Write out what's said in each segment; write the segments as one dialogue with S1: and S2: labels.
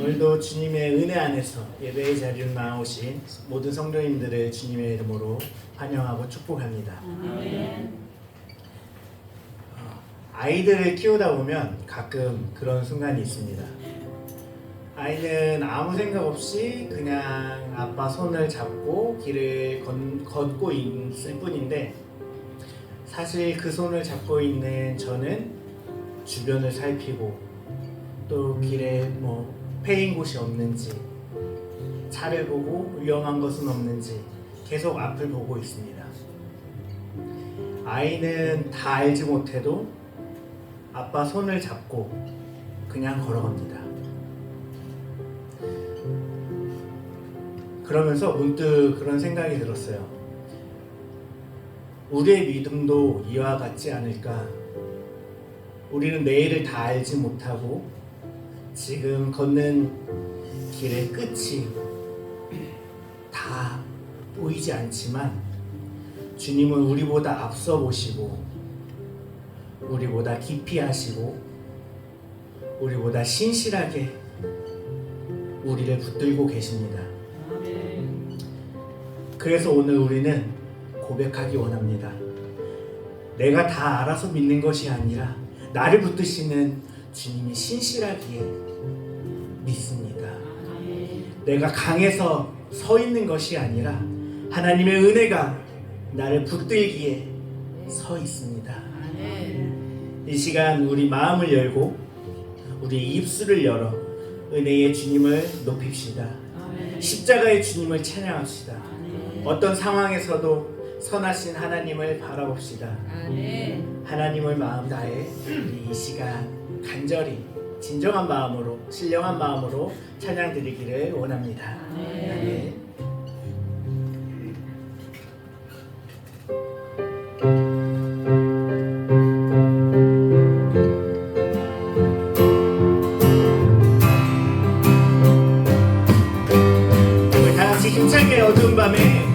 S1: 오늘도 주님의 은혜 안에서 예배의 자리로 나오신 모든 성도님들을 주님의 이름으로 환영하고 축복합니다. 아이들을 키우다 보면 가끔 그런 순간이 있습니다. 아이는 아무 생각 없이 그냥 아빠 손을 잡고 길을 걷고 있을 뿐인데, 사실 그 손을 잡고 있는 저는 주변을 살피고 또 길에 패인 곳이 없는지, 차를 보고 위험한 것은 없는지 계속 앞을 보고 있습니다. 아이는 다 알지 못해도 아빠 손을 잡고 그냥 걸어갑니다. 그러면서 문득 그런 생각이 들었어요. 우리의 믿음도 이와 같지 않을까? 우리는 내일을 다 알지 못하고 지금 걷는 길의 끝이 다 보이지 않지만 주님은 우리보다 앞서 보시고 우리보다 깊이 하시고 우리보다 신실하게 우리를 붙들고 계십니다. 그래서 오늘 우리는 고백하기 원합니다. 내가 다 알아서 믿는 것이 아니라 나를 붙드시는 주님이 신실하기에 믿습니다. 내가 강해서 서 있는 것이 아니라 하나님의 은혜가 나를 붙들기에 서 있습니다. 이 시간 우리 마음을 열고 우리 입술을 열어 은혜의 주님을 높입시다. 십자가의 주님을 찬양합시다. 어떤 상황에서도 선하신 하나님을 바라봅시다. 하나님을 마음 다해 우리 이 시간 간절히 진정한 마음으로 신령한 마음으로 찬양 드리기를 원합니다. 아멘. 우리 다 같이 힘차게 어두운 밤에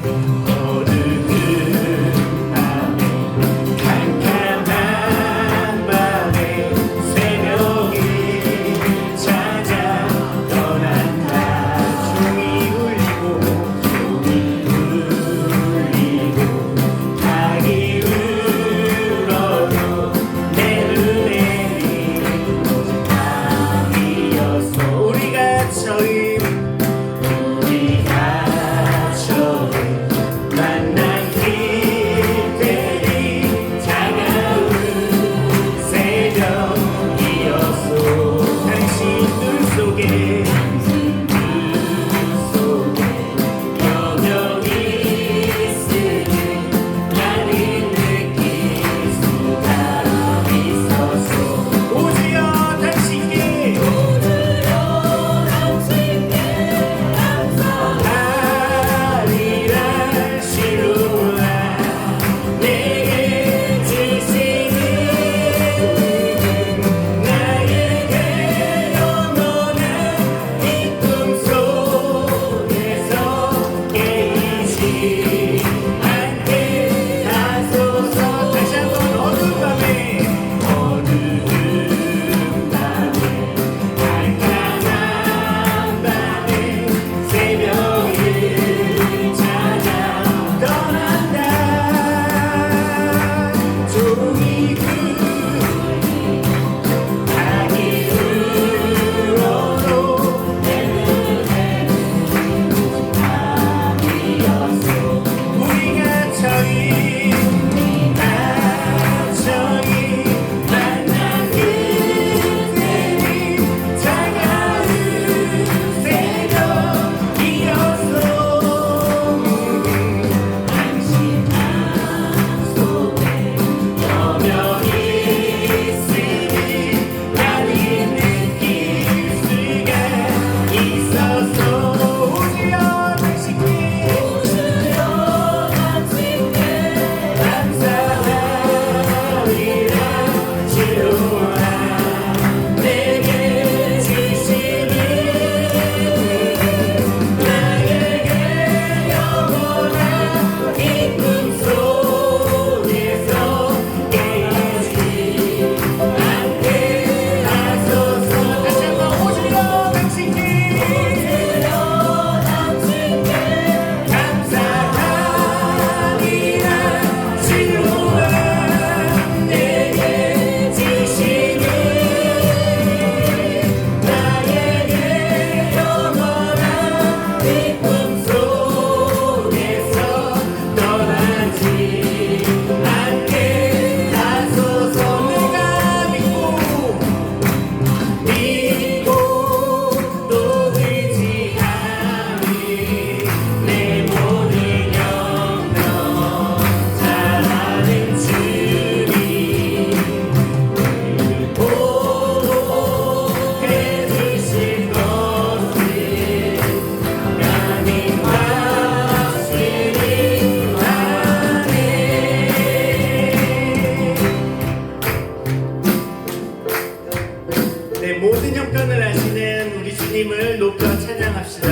S1: 모든 형편을 아시는 우리 주님을 높여 찬양합시다.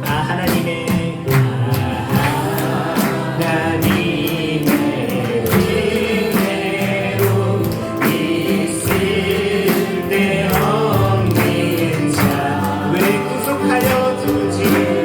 S1: 하나님의 은혜로 있을 데 없는 자 왜 구속하여 주지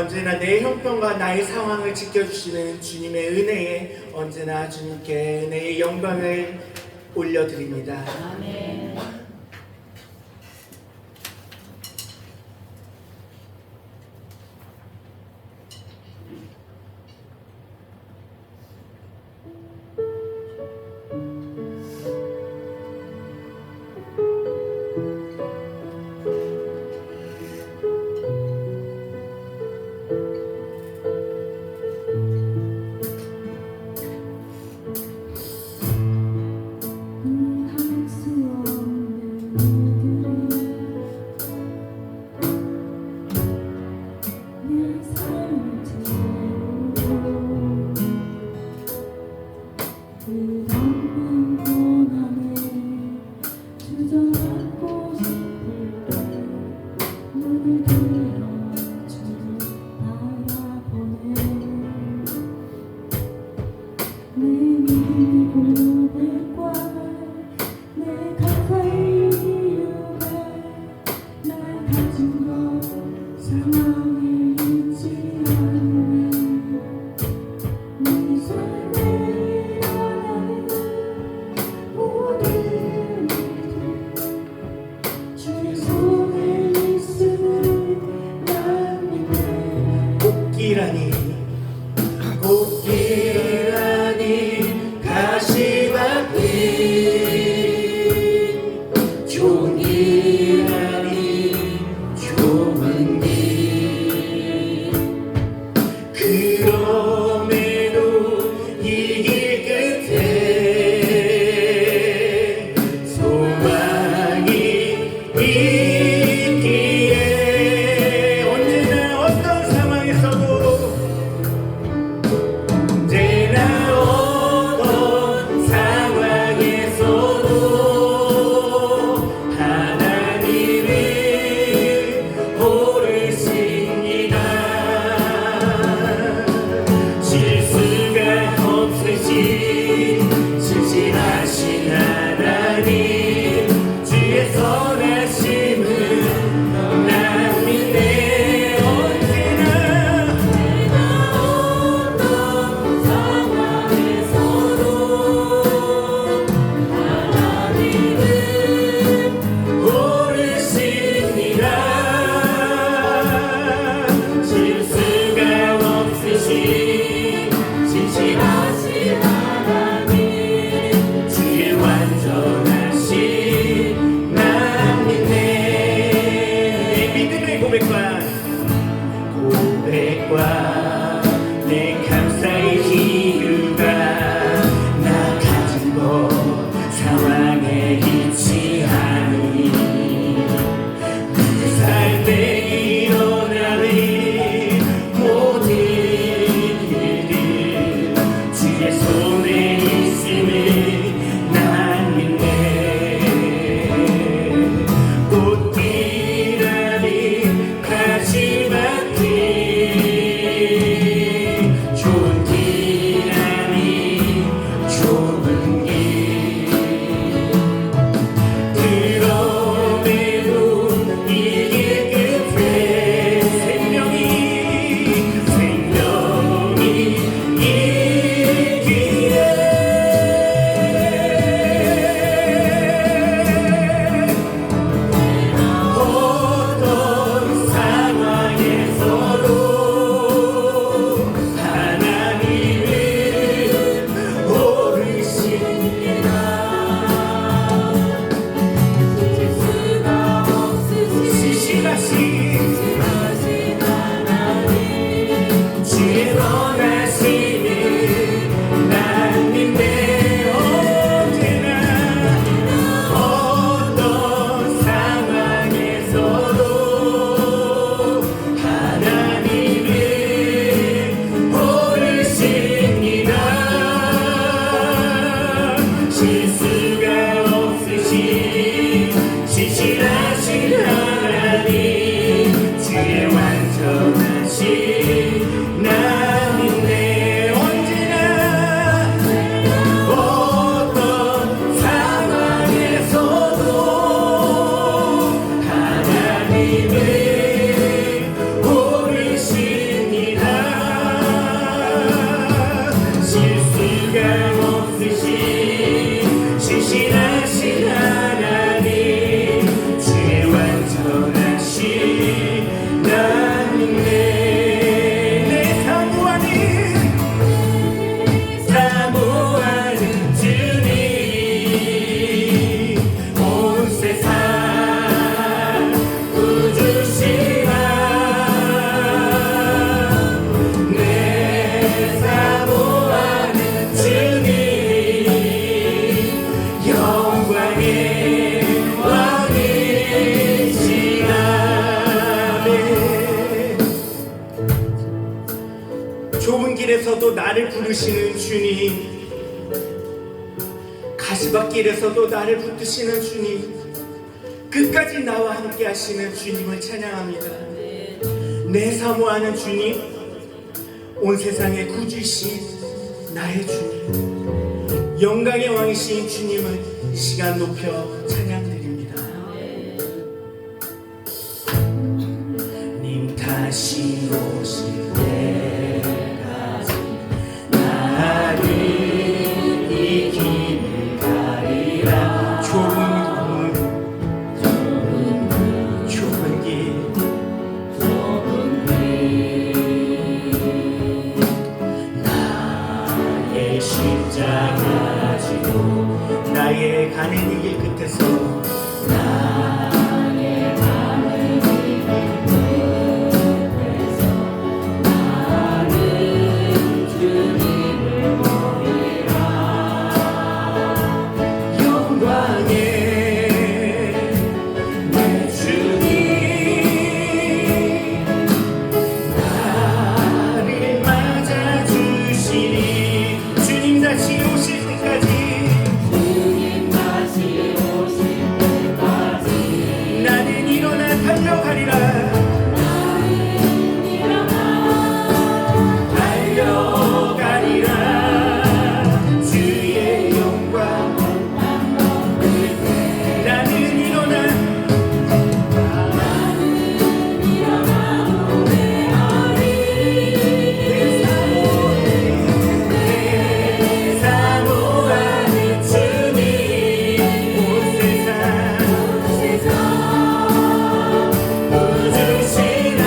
S1: 언제나 내 형편과 나의 상황을 지켜주시는 주님의 은혜에 언제나 주님께 은혜의 영광을 올려드립니다.
S2: 아멘.
S3: 사랑이 있지
S1: 곳에서도 나를 부르시는 주님, 가시밭길에서도 나를 붙드시는 주님, 끝까지 나와 함께 하시는 주님을 찬양합니다. 내 사모하는 주님, 온 세상의 구주이신 나의 주님, 영광의 왕이신 주님을 시간 높여 찬양드립니다. 님 다시 오실 때까지 나를 이 길을 가리라. 좁은 나의 십자가 지고 나의 가는 이 길 끝에서 나의 가는 이 길 끝에서 나는 주님을 보리라. 영광의 내 주님, 나를 맞아주시니 주님 다시 오실 때까지, 주님 다시 오실 때까지 나는 일어나 달려가리라. 나는 일어나 달려가리라. 주의 영광 나는 일어나 노래하리. 내 사모하는 주님, 온 세상 부르시나.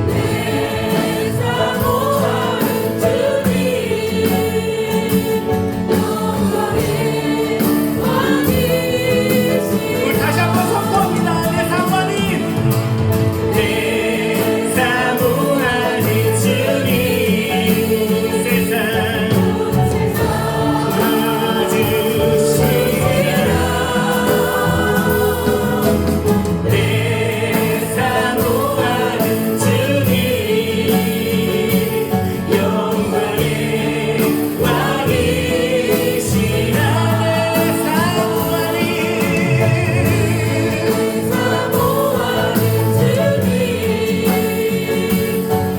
S1: 내 사모하는 주님, 영광의 왕이시라. 우리 다시 한번 선포합니다. 내 사모하는, 내 사모하는 주님, 세상 부르시라. 내 사모하는 주님, 영광의 왕이시라. 사모하는 주님,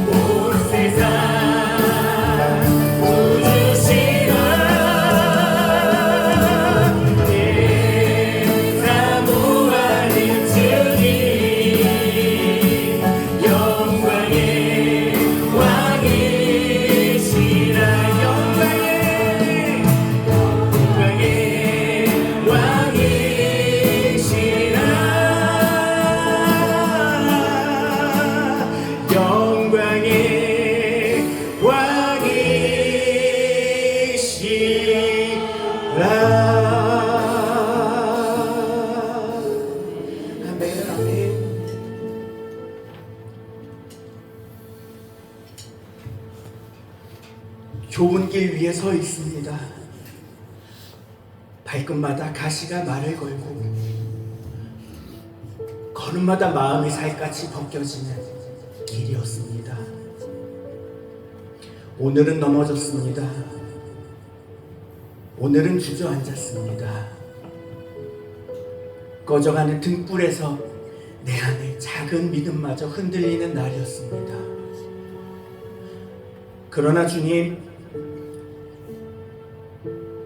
S1: 온 세상 부르시라. 내 사모하는 주님, 영광의 왕이시라. 영광의 왕이시라. 영광의 왕이시라. 아멘, 아멘. 좁은 길 위에 서 있습니다. 발끝마다 가시가 말을 걸고 걸음마다 마음이 살갗이 벗겨지는 길이었습니다. 오늘은 넘어졌습니다. 오늘은 주저앉았습니다. 꺼져가는 등불에서 내 안에 작은 믿음마저 흔들리는 날이었습니다. 그러나 주님,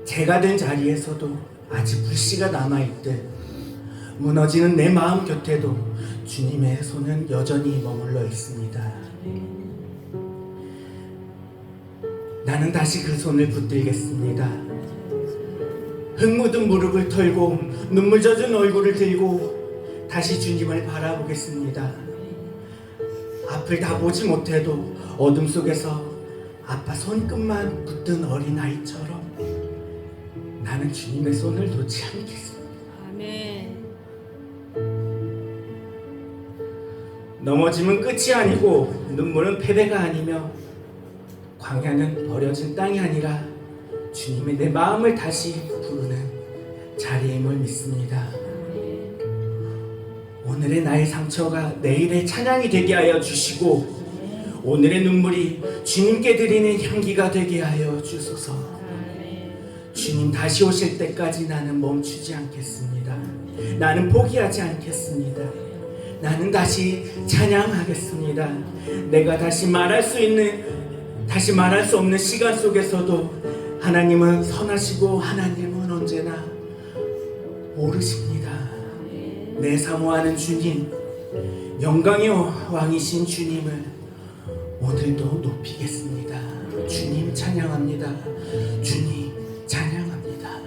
S1: 제가 된 자리에서도 아직 불씨가 남아있듯 무너지는 내 마음 곁에도 주님의 손은 여전히 머물러 있습니다. 나는 다시 그 손을 붙들겠습니다. 흙 묻은 무릎을 털고 눈물 젖은 얼굴을 들고 다시 주님을 바라보겠습니다. 앞을 다 보지 못해도 어둠 속에서 아빠 손끝만 붙든 어린아이처럼 나는 주님의 손을 놓지 않겠습니다.
S2: 아멘.
S1: 넘어짐은 끝이 아니고 눈물은 패배가 아니며 광야는 버려진 땅이 아니라 주님이 내 마음을 다시 부르는 자리임을 믿습니다. 오늘의 나의 상처가 내일의 찬양이 되게 하여 주시고 오늘의 눈물이 주님께 드리는 향기가 되게 하여 주소서. 주님 다시 오실 때까지 나는 멈추지 않겠습니다. 나는 포기하지 않겠습니다. 나는 다시 찬양하겠습니다. 내가 다시 말할 수 없는 시간 속에서도 하나님은 선하시고 하나님은 언제나 오르십니다. 내 사모하는 주님, 영광의 왕이신 주님을 오늘도 높이겠습니다. 주님 찬양합니다. 주님 찬양합니다.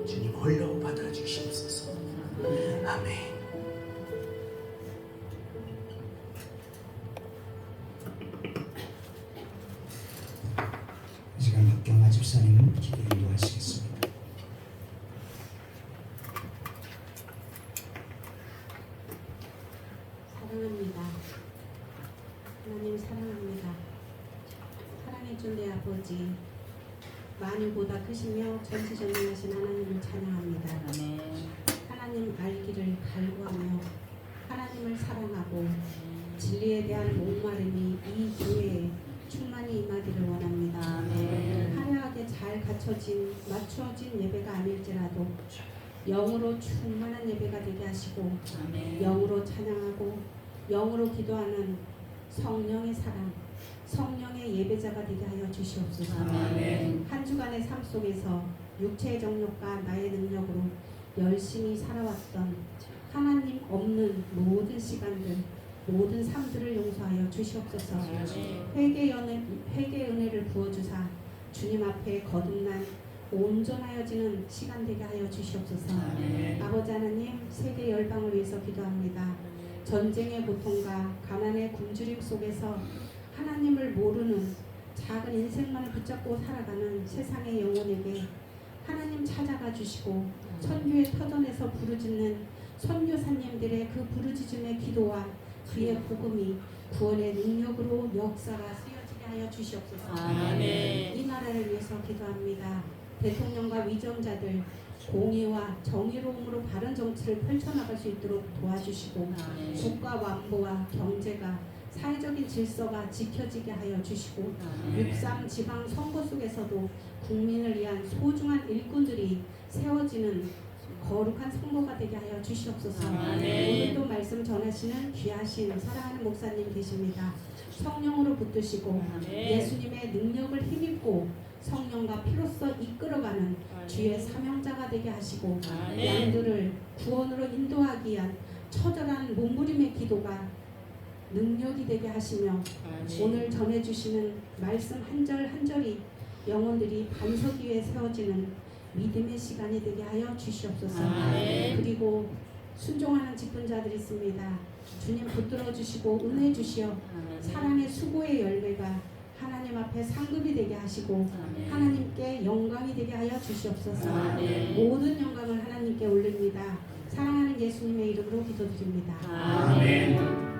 S1: 주님 홀로 받아주시옵소서. 아멘.
S2: 이 시간 박경아 집사님 기도 인도하시겠습니다.
S3: 사랑합니다. 하나님 사랑합니다. 사랑해준 내 아버지, 만유보다 크시며 전지전능하신 하나님을 찬양합니다. 하나님 알기를 갈구하며 하나님을 사랑하고 진리에 대한 목마름이 이 교회에 충만히 임하기를 원합니다. 화려하게 잘 맞춰진 예배가 아닐지라도 영으로 충만한 예배가 되게 하시고 영으로 찬양하고 영으로 기도하는 성령의 사랑, 성령의 예배자가 되게 하여 주시옵소서. 한 주간의 삶 속에서 육체의 정욕과 나의 능력으로 열심히 살아왔던 하나님 없는 모든 시간들, 모든 삶들을 용서하여 주시옵소서. 회개의 은혜를 부어주사 주님 앞에 거듭난 온전하여지는 시간 되게 하여 주시옵소서. 아버지 하나님, 세계 열방을 위해서 기도합니다. 전쟁의 고통과 가난의 굶주림 속에서 하나님을 모르는 작은 인생만을 붙잡고 살아가는 세상의 영혼에게 하나님 찾아가 주시고 선교의 터전에서 부르짖는 선교사님들의 그 부르짖음의 기도와 그의 복음이 구원의 능력으로 역사가 쓰여지게 하여 주시옵소서. 이 나라를 위해서 기도합니다. 대통령과 위정자들 공의와 정의로움으로 바른 정치를 펼쳐나갈 수 있도록 도와주시고 국가 완보와 경제가 사회적인 질서가 지켜지게 하여 주시고 6.3 지방 선거 속에서도 국민을 위한 소중한 일꾼들이 세워지는 거룩한 선거가 되게 하여 주시옵소서. 오늘도 말씀 전하시는 귀하신 사랑하는 목사님 계십니다. 성령으로 붙드시고 예수님의 능력을 힘입고 성령과 피로써 이끌어가는 주의 사명자가 되게 하시고 양들을 구원으로 인도하기 위한 처절한 몸부림의 기도가 능력이 되게 하시며 오늘 전해주시는 말씀 한 절 한 절이 영혼들이 반석 위에 세워지는 믿음의 시간이 되게 하여 주시옵소서. 그리고 순종하는 직분자들이 있습니다. 주님 붙들어 주시고 은혜 주시어 사랑의 수고의 열매가 하나님 앞에 상급이 되게 하시고 하나님께 영광이 되게 하여 주시옵소서. 모든 영광을 하나님께 올립니다. 사랑하는 예수님의 이름으로 기도드립니다.
S1: 아멘.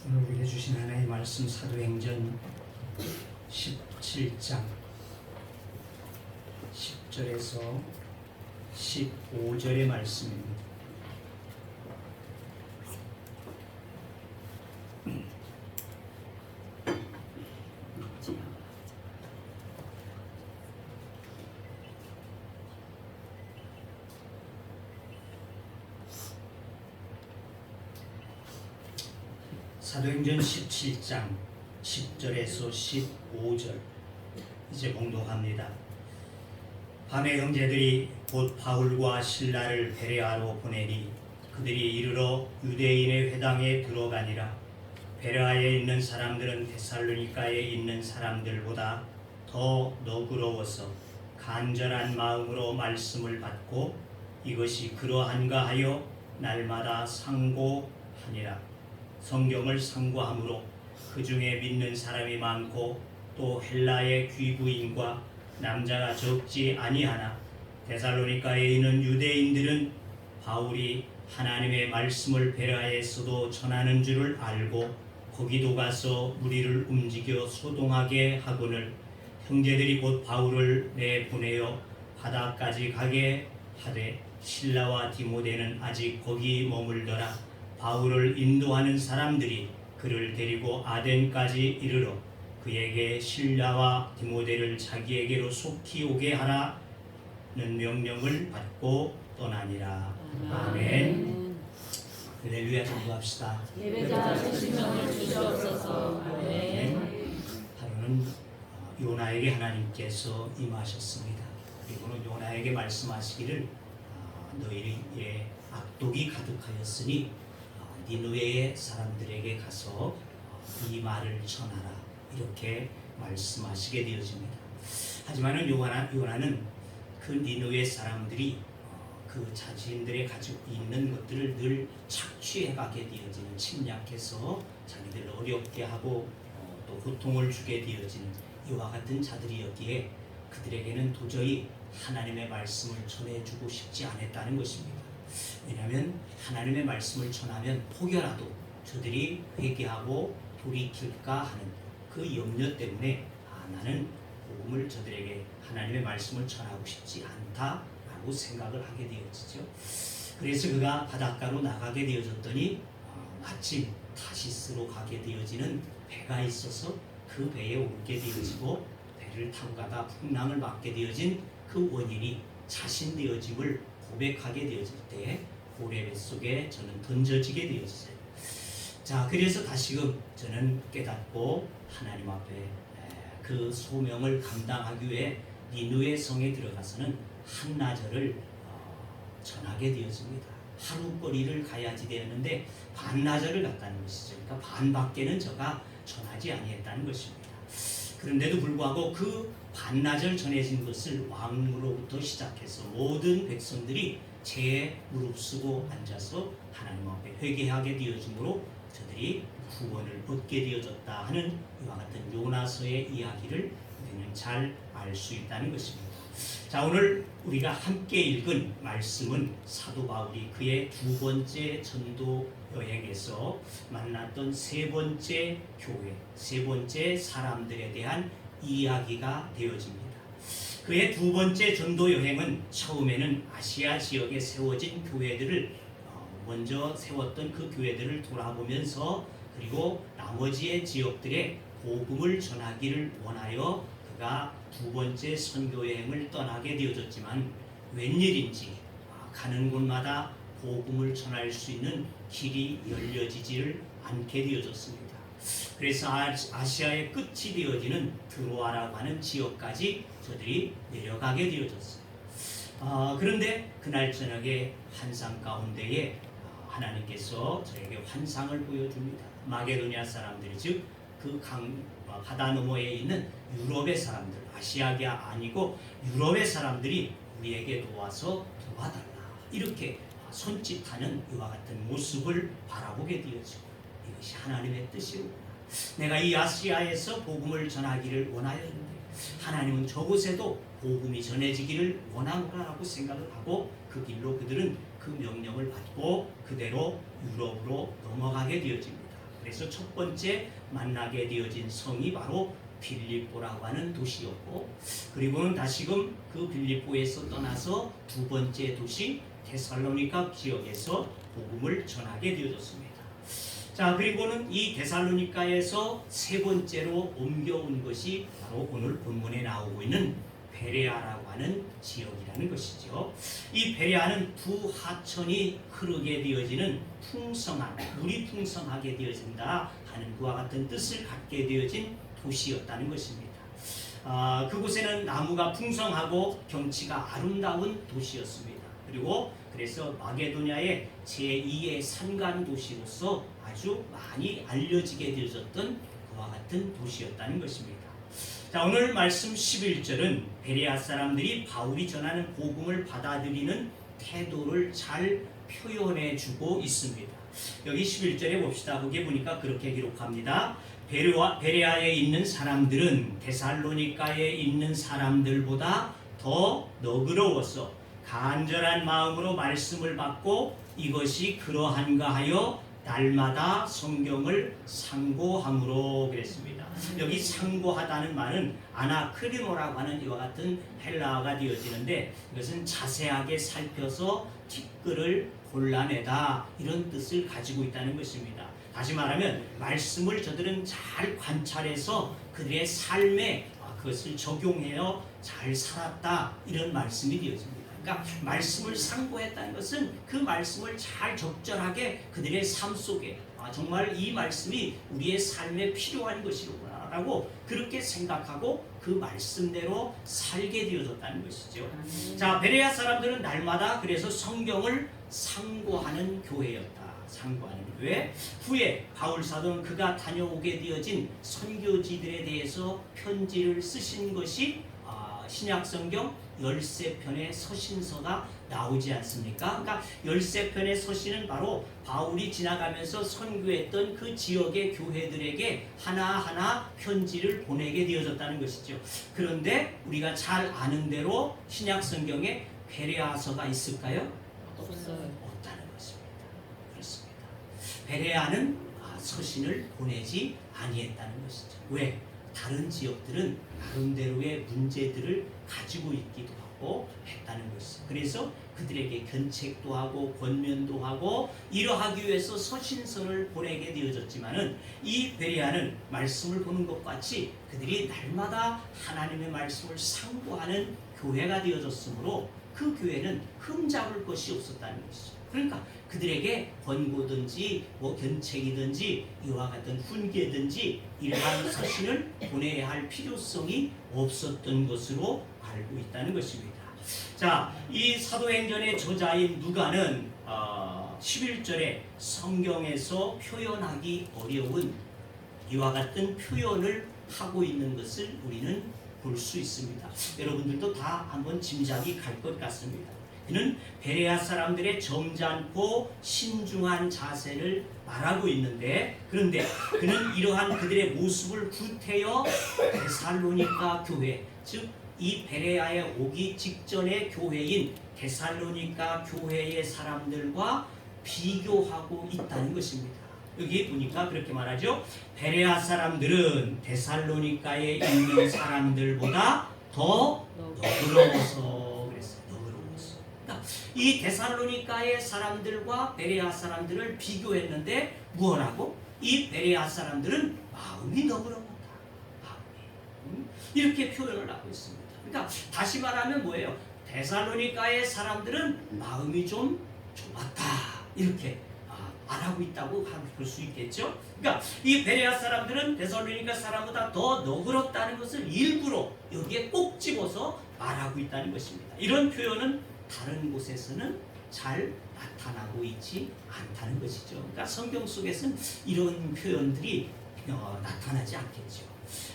S2: 오늘 우리에게 주신 하나님의 말씀 사도행전 17장 10절에서 15절의 말씀입니다. 사도행전 17장 10절에서 15절 이제 공독합니다. 밤에 형제들이 곧 바울과 실라를 베레아로 보내니 그들이 이르러 유대인의 회당에 들어가니라. 베레아에 있는 사람들은 데살로니가에 있는 사람들보다 더 너그러워서 간절한 마음으로 말씀을 받고 이것이 그러한가 하여 날마다 상고하니라. 성경을 상고함으로 그 중에 믿는 사람이 많고 또 헬라의 귀부인과 남자가 적지 아니하나 데살로니가에 있는 유대인들은 바울이 하나님의 말씀을 베레아에서도 전하는 줄을 알고 거기도 가서 무리를 움직여 소동하게 하거늘 형제들이 곧 바울을 내보내어 바다까지 가게 하되 실라와 디모데는 아직 거기 머물더라. 바울을 인도하는 사람들이 그를 데리고 아덴까지 이르러 그에게 실라와 디모데를 자기에게로 속히 오게 하라는 명령을 받고 떠나니라. 아멘. 할렐루야. 기도합시다.
S4: 예배자 되시면 주시옵소서. 아멘.
S2: 하루는 요나에게 하나님께서 임하셨습니다. 그리고는 요나에게 말씀하시기를 너희의 악독이 가득하였으니 니느웨의 사람들에게 가서 이 말을 전하라 이렇게 말씀하시게 되어집니다. 하지만은 요나는 그 니느웨 사람들이 그 자신들의 가지고 있는 것들을 늘 착취해가게 되어지는, 침략해서 자기들을 어렵게 하고 또 고통을 주게 되어지는 이와 같은 자들이었기에 그들에게는 도저히 하나님의 말씀을 전해주고 싶지 않았다는 것입니다. 왜냐하면 하나님의 말씀을 전하면 혹여라도 저들이 회개하고 돌이킬까 하는 그 염려 때문에 나는 복음을 저들에게 하나님의 말씀을 전하고 싶지 않다라고 생각을 하게 되어지죠. 그래서 그가 바닷가로 나가게 되어졌더니 마침 타시스로 가게 되어지는 배가 있어서 그 배에 오르게 되어지고 배를 타고 가다 풍랑을 맞게 되어진 그 원인이 자신되어짐을 고백하게 되어질 때 고래 뱃속에 저는 던져지게 되어졌어요. 자, 그래서 다시금 저는 깨닫고 하나님 앞에 그 소명을 감당하기 위해 니느웨 성에 들어가서는 한나절을 전하게 되었습니다. 하루거리를 가야지 되었는데 반나절을 갔다는 것이죠. 그러니까 반밖에는 저가 전하지 아니했다는 것입니다. 그런데도 불구하고 그 반나절 전해진 것을 왕으로부터 시작해서 모든 백성들이 재에 무릅쓰고 앉아서 하나님 앞에 회개하게 되어짐으로 저들이 구원을 얻게 되어졌다 하는 이와 같은 요나서의 이야기를 우리는 잘 알 수 있다는 것입니다. 자, 오늘 우리가 함께 읽은 말씀은 사도 바울이 그의 두 번째 전도 여행에서 만났던 세 번째 교회, 세 번째 사람들에 대한 이야기가 되어집니다. 그의 두 번째 전도 여행은 처음에는 아시아 지역에 세워진 교회들을 먼저 세웠던 그 교회들을 돌아보면서 그리고 나머지의 지역들에 복음을 전하기를 원하여 그가 두 번째 선교 여행을 떠나게 되어졌지만 웬일인지 가는 곳마다 복음을 전할 수 있는 길이 열려지지를 않게 되어졌습니다. 그래서 아시아의 끝이 되어지는 드로아라고 하는 지역까지 저들이 내려가게 되어졌어요. 그런데 그날 저녁에 환상 가운데에 하나님께서 저에게 환상을 보여줍니다. 마게도냐 사람들이 즉 그 바다 너머에 있는 유럽의 사람들, 아시아가 아니고 유럽의 사람들이 우리에게 도와서 도와달라 이렇게 손짓하는 이와 같은 모습을 바라보게 되어지고 이것이 하나님의 뜻이구나. 내가 이 아시아에서 복음을 전하기를 원하였는데 하나님은 저곳에도 복음이 전해지기를 원하노라라고 생각을 하고 그 길로 그들은 그 명령을 받고 그대로 유럽으로 넘어가게 되어집니다. 그래서 첫 번째 만나게 되어진 성이 바로 빌립보라고 하는 도시였고 그리고는 다시금 그 빌립보에서 떠나서 두 번째 도시 데살로니가 지역에서 복음을 전하게 되어졌습니다. 자, 그리고는 이 데살로니가에서 세 번째로 옮겨온 것이 바로 오늘 본문에 나오고 있는 베레아라고 하는 지역이라는 것이죠. 이 베레아는 두 하천이 흐르게 되어지는 풍성한, 물이 풍성하게 되어진다 하는 그와 같은 뜻을 갖게 되어진 도시였다는 것입니다. 그곳에는 나무가 풍성하고 경치가 아름다운 도시였습니다. 그리고 그래서 마게도냐의 제2의 산간 도시로서 아주 많이 알려지게 되어졌던 그와 같은 도시였다는 것입니다. 자, 오늘 말씀 11절은 베레아 사람들이 바울이 전하는 복음을 받아들이는 태도를 잘 표현해 주고 있습니다. 여기 11절에 봅시다. 거기에 보니까 그렇게 기록합니다. 베레아에 있는 사람들은 데살로니가에 있는 사람들보다 더 너그러워서 간절한 마음으로 말씀을 받고 이것이 그러한가 하여 날마다 성경을 상고함으로 그랬습니다. 여기 상고하다는 말은 아나크리노라고 하는 이와 같은 헬라어가 되어지는데 이것은 자세하게 살펴서 티끌을 골라내다 이런 뜻을 가지고 있다는 것입니다. 다시 말하면 말씀을 저들은 잘 관찰해서 그들의 삶에 그것을 적용해서 잘 살았다 이런 말씀이 되어집니다. 그러니까 말씀을 상고했다는 것은 그 말씀을 잘 적절하게 그들의 삶 속에 정말 이 말씀이 우리의 삶에 필요한 것이로구나라고 그렇게 생각하고 그 말씀대로 살게 되어졌다는 것이죠. 자, 베레아 사람들은 날마다 그래서 성경을 상고하는 교회였다. 상고하는 교회. 후에 바울 사도는 그가 다녀오게 되어진 선교지들에 대해서 편지를 쓰신 것이 신약성경 13편의 서신서가 나오지 않습니까? 그러니까 13편의 서신은 바로 바울이 지나가면서 선교했던 그 지역의 교회들에게 하나하나 편지를 보내게 되어졌다는 것이죠. 그런데 우리가 잘 아는 대로 신약성경에 베레아서가 있을까요?
S4: 없어요.
S2: 없다는 것입니다. 그렇습니다. 베레아는 서신을 보내지 아니했다는 것이죠. 왜? 다른 지역들은 나름대로의 문제들을 가지고 있기도 하고 했다는 것이죠. 그래서 그들에게 견책도 하고 권면도 하고 이러하기 위해서 서신서를 보내게 되어졌지만은 이 베레아는 말씀을 보는 것 같이 그들이 날마다 하나님의 말씀을 상고하는 교회가 되어졌으므로 그 교회는 흠잡을 것이 없었다는 것이죠. 그러니까 그들에게 권고든지 견책이든지 이와 같은 훈계든지 이러한 서신을 보내야 할 필요성이 없었던 것으로 알고 있다는 것입니다. 자, 이 사도행전의 저자인 누가는 11절에 성경에서 표현하기 어려운 이와 같은 표현을 하고 있는 것을 우리는 볼 수 있습니다. 여러분들도 다 한번 짐작이 갈 것 같습니다. 그는 베레아 사람들의 점잖고 신중한 자세를 말하고 있는데 그런데 그는 이러한 그들의 모습을 구태여 데살로니가 교회 즉 이 베레아에 오기 직전의 교회인 데살로니가 교회의 사람들과 비교하고 있다는 것입니다. 여기 보니까 그렇게 말하죠. 베레아 사람들은 데살로니가에 있는 사람들보다 더 너그러워서 그랬어요. 너그러워서. 그러니까 이 데살로니가의 사람들과 베레아 사람들을 비교했는데 무엇하고? 이 베레아 사람들은 마음이 너그러웠다. 마음이. 이렇게 표현을 하고 있습니다. 그러니까 다시 말하면 뭐예요? 데살로니가의 사람들은 마음이 좀 좁았다. 이렇게 말하고 있다고 볼 수 있겠죠. 그러니까 이 베레아 사람들은 데살로니가 사람보다 더 너그럽다는 것을 일부러 여기에 꼭 집어서 말하고 있다는 것입니다. 이런 표현은 다른 곳에서는 잘 나타나고 있지 않다는 것이죠. 그러니까 성경 속에서는 이런 표현들이 나타나지 않겠죠.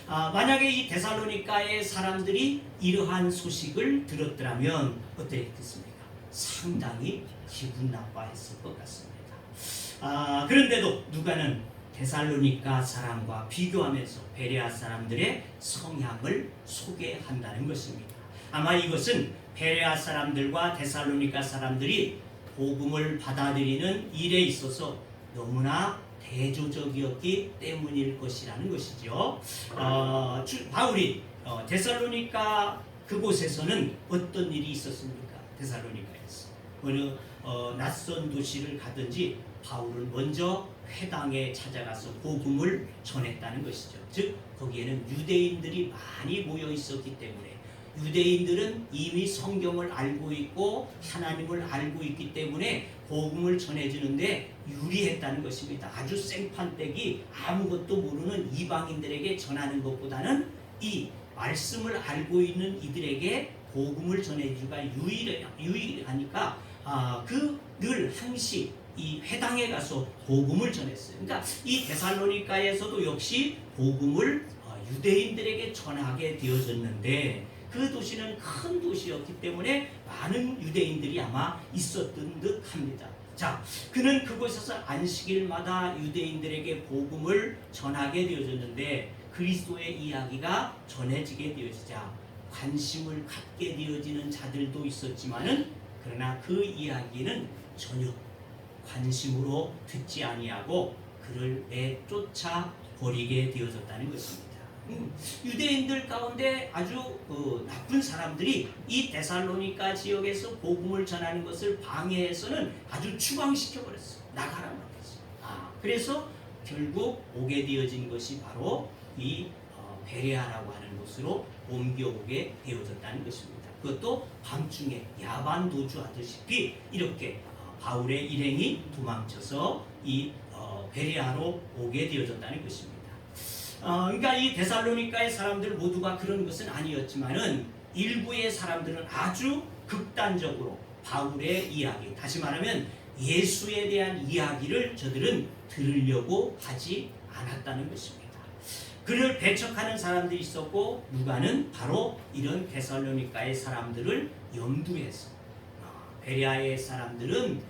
S2: 만약에 이 데살로니가의 사람들이 이러한 소식을 들었더라면 어땠겠습니까? 상당히 기분 나빠했을 것 같습니다. 그런데도 누가는 데살로니가 사람과 비교하면서 베레아 사람들의 성향을 소개한다는 것입니다. 아마 이것은 베레아 사람들과 데살로니가 사람들이 복음을 받아들이는 일에 있어서 너무나 대조적이었기 때문일 것이라는 것이죠. 바울이 데살로니가 그곳에서는 어떤 일이 있었습니까? 데살로니가에서 어느 낯선 도시를 가든지 바울은 먼저 회당에 찾아가서 복음을 전했다는 것이죠. 즉 거기에는 유대인들이 많이 모여 있었기 때문에 유대인들은 이미 성경을 알고 있고 하나님을 알고 있기 때문에 복음을 전해주는데 유리했다는 것입니다. 아주 생판떼기 아무것도 모르는 이방인들에게 전하는 것보다는 이 말씀을 알고 있는 이들에게 복음을 전해주기가 유일하니까 늘 항시 이 회당에 가서 복음을 전했어요. 그러니까 이 데살로니가에서도 역시 복음을 유대인들에게 전하게 되어졌는데 그 도시는 큰 도시였기 때문에 많은 유대인들이 아마 있었던 듯 합니다. 자, 그는 그곳에서 안식일마다 유대인들에게 복음을 전하게 되어졌는데 그리스도의 이야기가 전해지게 되어지자 관심을 갖게 되어지는 자들도 있었지만은 그러나 그 이야기는 전혀 관심으로 듣지 아니하고 그를 내쫓아 버리게 되어졌다는 것입니다. 유대인들 가운데 아주 나쁜 사람들이 이 데살로니가 지역에서 복음을 전하는 것을 방해해서는 아주 추방시켜 버렸어요. 나가라 말했어요. 그래서 결국 오게 되어진 것이 바로 이 베레아라고 하는 곳으로 옮겨오게 되어졌다는 것입니다. 그것도 밤중에 야반 도주하듯이 이렇게 바울의 일행이 도망쳐서 이 베레아로 오게 되어졌다는 것입니다. 그러니까 이 데살로니가의 사람들 모두가 그런 것은 아니었지만은 일부의 사람들은 아주 극단적으로 바울의 이야기, 다시 말하면 예수에 대한 이야기를 저들은 들으려고 하지 않았다는 것입니다. 그를 배척하는 사람들이 있었고 누가는 바로 이런 데살로니가의 사람들을 염두해서 베레아의 사람들은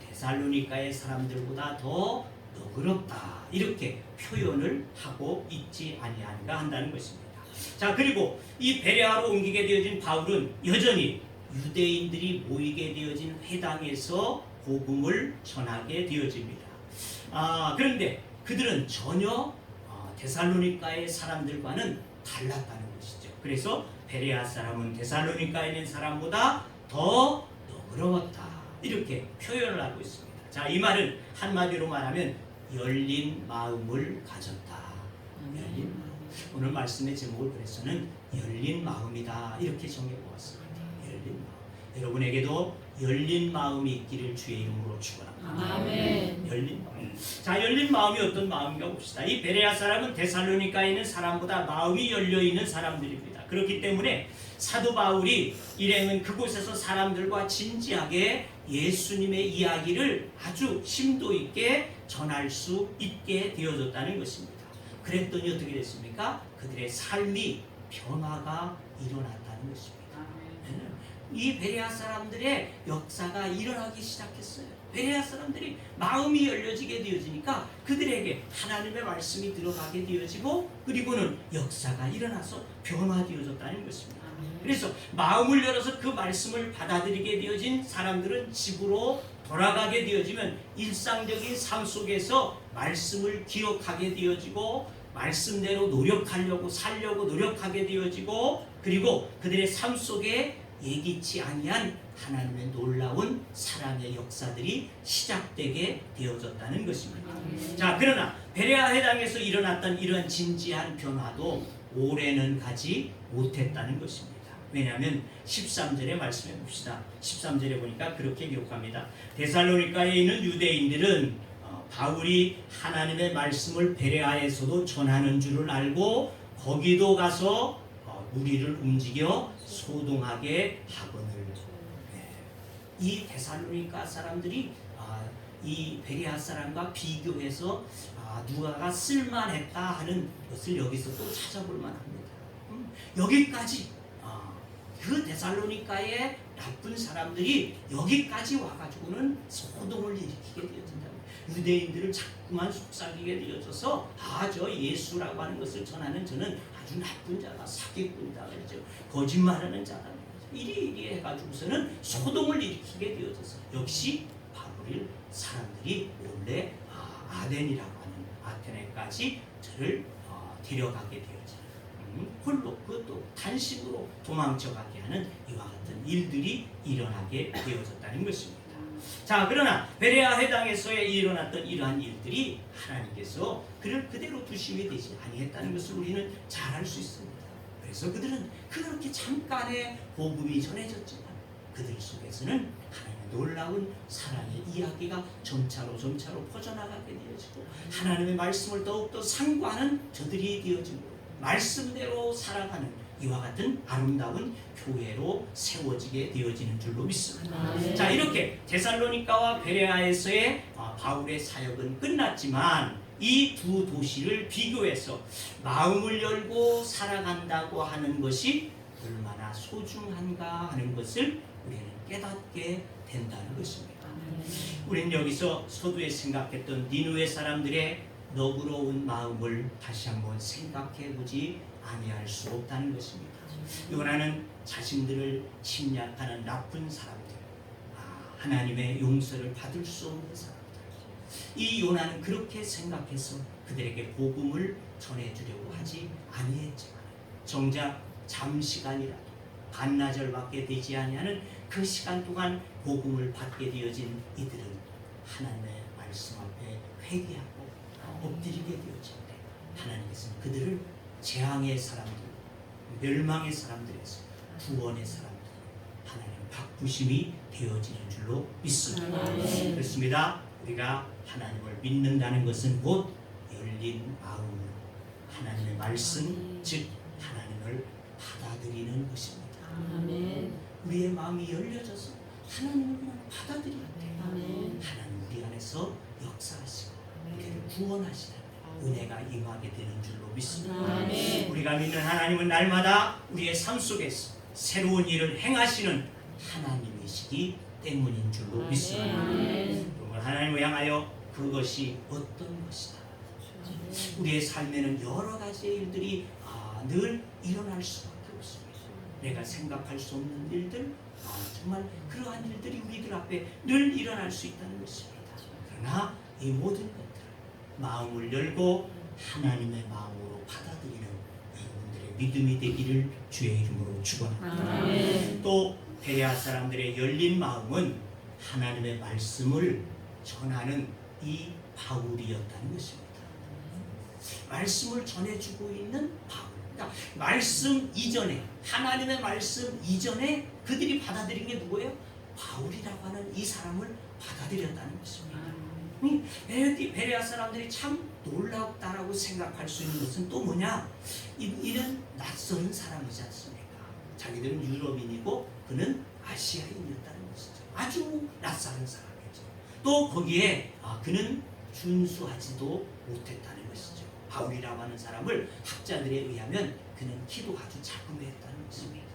S2: 데살로니가의 사람들보다 더 너그럽다 이렇게 표현을 하고 있지 아니한가 한다는 것입니다. 자, 그리고 이 베레아로 옮기게 되어진 바울은 여전히 유대인들이 모이게 되어진 회당에서 복음을 전하게 되어집니다. 그런데 그들은 전혀 데살로니가의 사람들과는 달랐다는 것이죠. 그래서 베레아 사람은 데살로니가에 있는 사람보다 더 너그러웠다 이렇게 표현을 하고 있습니다. 자, 이 말은 한마디로 말하면 열린 마음을 가졌다. 열린 마음. 오늘 말씀의 제목을 그래서는 열린 마음이다 이렇게 정해보았습니다. 열린 마음. 여러분에게도 열린 마음이 있기를 주의 이름으로 축원합니다.
S4: 아멘.
S2: 열린 마음. 자, 열린 마음이 어떤 마음인가 봅시다. 이 베레아 사람은 데살로니가에 있는 사람보다 마음이 열려 있는 사람들입니다. 그렇기 때문에 사도 바울이 일행은 그곳에서 사람들과 진지하게 예수님의 이야기를 아주 심도 있게 전할 수 있게 되어졌다는 것입니다. 그랬더니 어떻게 됐습니까? 그들의 삶이 변화가 일어났다는 것입니다. 이 베레아 사람들의 역사가 일어나기 시작했어요. 베레아 사람들이 마음이 열려지게 되어지니까 그들에게 하나님의 말씀이 들어가게 되어지고 그리고는 역사가 일어나서 변화되어졌다는 것입니다. 그래서 마음을 열어서 그 말씀을 받아들이게 되어진 사람들은 집으로 돌아가게 되어지면 일상적인 삶 속에서 말씀을 기억하게 되어지고 말씀대로 노력하려고 살려고 노력하게 되어지고 그리고 그들의 삶 속에 예기치 아니한 하나님의 놀라운 사랑의 역사들이 시작되게 되어졌다는 것입니다. 자, 그러나 베레아 회당에서 일어났던 이런 진지한 변화도 오래는 가지 못했다는 것입니다. 왜냐하면 13절의 말씀해 봅시다. 13절에 보니까 그렇게 기록합니다. 데살로니가에 있는 유대인들은 바울이 하나님의 말씀을 베레아에서도 전하는 줄을 알고 거기도 가서 무리를 움직여 소동하게 하거늘. 이 데살로니가 사람들이 이 베레아 사람과 비교해서 누가가 쓸만했다 하는 것을 여기서 또 찾아볼 만합니다. 여기까지 그 데살로니가의 나쁜 사람들이 여기까지 와가지고는 소동을 일으키게 되어진다. 유대인들을 자꾸만 속삭이게 되어져서 저 예수라고 하는 것을 전하는 저는 아주 나쁜 자다, 사기꾼이다 그러죠. 거짓말하는 자다. 이리 해가지고서는 소동을 일으키게 되어져서 역시 바울을 사람들이 원래 아덴이라고 하는 아테네까지 저를 데려가게 되어져요. 홀로 그것도 단식으로 도망쳐가게 하는 이와 같은 일들이 일어나게 되어졌다는 것입니다. 자, 그러나 베레아 회당에서의 일어났던 이러한 일들이 하나님께서 그를 그대로 두심이 되지 아니했다는 것을 우리는 잘 알 수 있습니다. 그래서 그들은 그렇게 잠깐의 복음이 전해졌지만 그들 속에서는 하나님의 놀라운 사랑의 이야기가 점차로 퍼져나가게 되어지고 하나님의 말씀을 더욱더 상고하는 저들이 되어지고 말씀대로 살아가는 이와 같은 아름다운 교회로 세워지게 되어지는 줄로 믿습니다. 자, 이렇게 데살로니가와 베레아에서의 바울의 사역은 끝났지만 이 두 도시를 비교해서 마음을 열고 살아간다고 하는 것이 얼마나 소중한가 하는 것을 우리는 깨닫게 된다는 것입니다. 우리는 여기서 서두에 생각했던 니느웨 사람들의 너그러운 마음을 다시 한번 생각해 보지 아니할 수 없다는 것입니다. 요나는 자신들을 침략하는 나쁜 사람들, 하나님의 용서를 받을 수 없는 사람들, 이 요나는 그렇게 생각해서 그들에게 복음을 전해주려고 하지 아니했지만 정작 잠시간이라도 반나절밖에 되지 아니하는 그 시간 동안 복음을 받게 되어진 이들은 하나님의 말씀 앞에 회개하고 엎드리게 되어진대. 하나님께서는 그들을 재앙의 사람들, 멸망의 사람들에서 구원의 사람들, 하나님 바꾸심이 되어지는 줄로 믿습니다. 그렇습니다. 우리가 하나님을 믿는다는 것은 곧 열린 마음으로 하나님의 말씀, 즉 하나님을 받아들이는 것입니다. 우리의 마음이 열려져서 하나님을 그냥 받아들여야 돼요. 하나님 우리 안에서 역사하시고 우리를 구원하시는 은혜가 임하게 되는 줄로 믿습니다. 우리가 믿는 하나님은 날마다 우리의 삶 속에서 새로운 일을 행하시는 하나님이시기 때문인 줄로 믿습니다. 그러면 하나님을 향하여 그것이 어떤 것이다. 우리의 삶에는 여러 가지의 일들이 늘 일어날 수밖에 없습니다. 내가 생각할 수 없는 일들, 정말 그러한 일들이 우리들 앞에 늘 일어날 수 있다는 것입니다. 그러나 이 모든 것들을 마음을 열고 하나님의 마음으로 받아들이는 여러분들의 믿음이 되기를 주의 이름으로 축원합니다. 또 베레아 사람들의 열린 마음은 하나님의 말씀을 전하는 이 바울이었다는 것입니다. 말씀을 전해주고 있는 바울. 그러니까 말씀 이전에, 하나님의 말씀 이전에 그들이 받아들인 게 누구예요? 바울이라고 하는 이 사람을 받아들였다는 것입니다. 베레아 사람들이 참 놀랍다라고 생각할 수 있는 것은 또 뭐냐? 이는 낯선 사람이지 않습니까? 자기들은 유럽인이고 그는 아시아인이었다는 것이죠. 아주 낯선 사람이죠. 또 거기에 그는 준수하지도 못했다는 것이죠. 바울이라고 하는 사람을 학자들에 의하면 그는 키도 아주 자그마했다는 것입니다.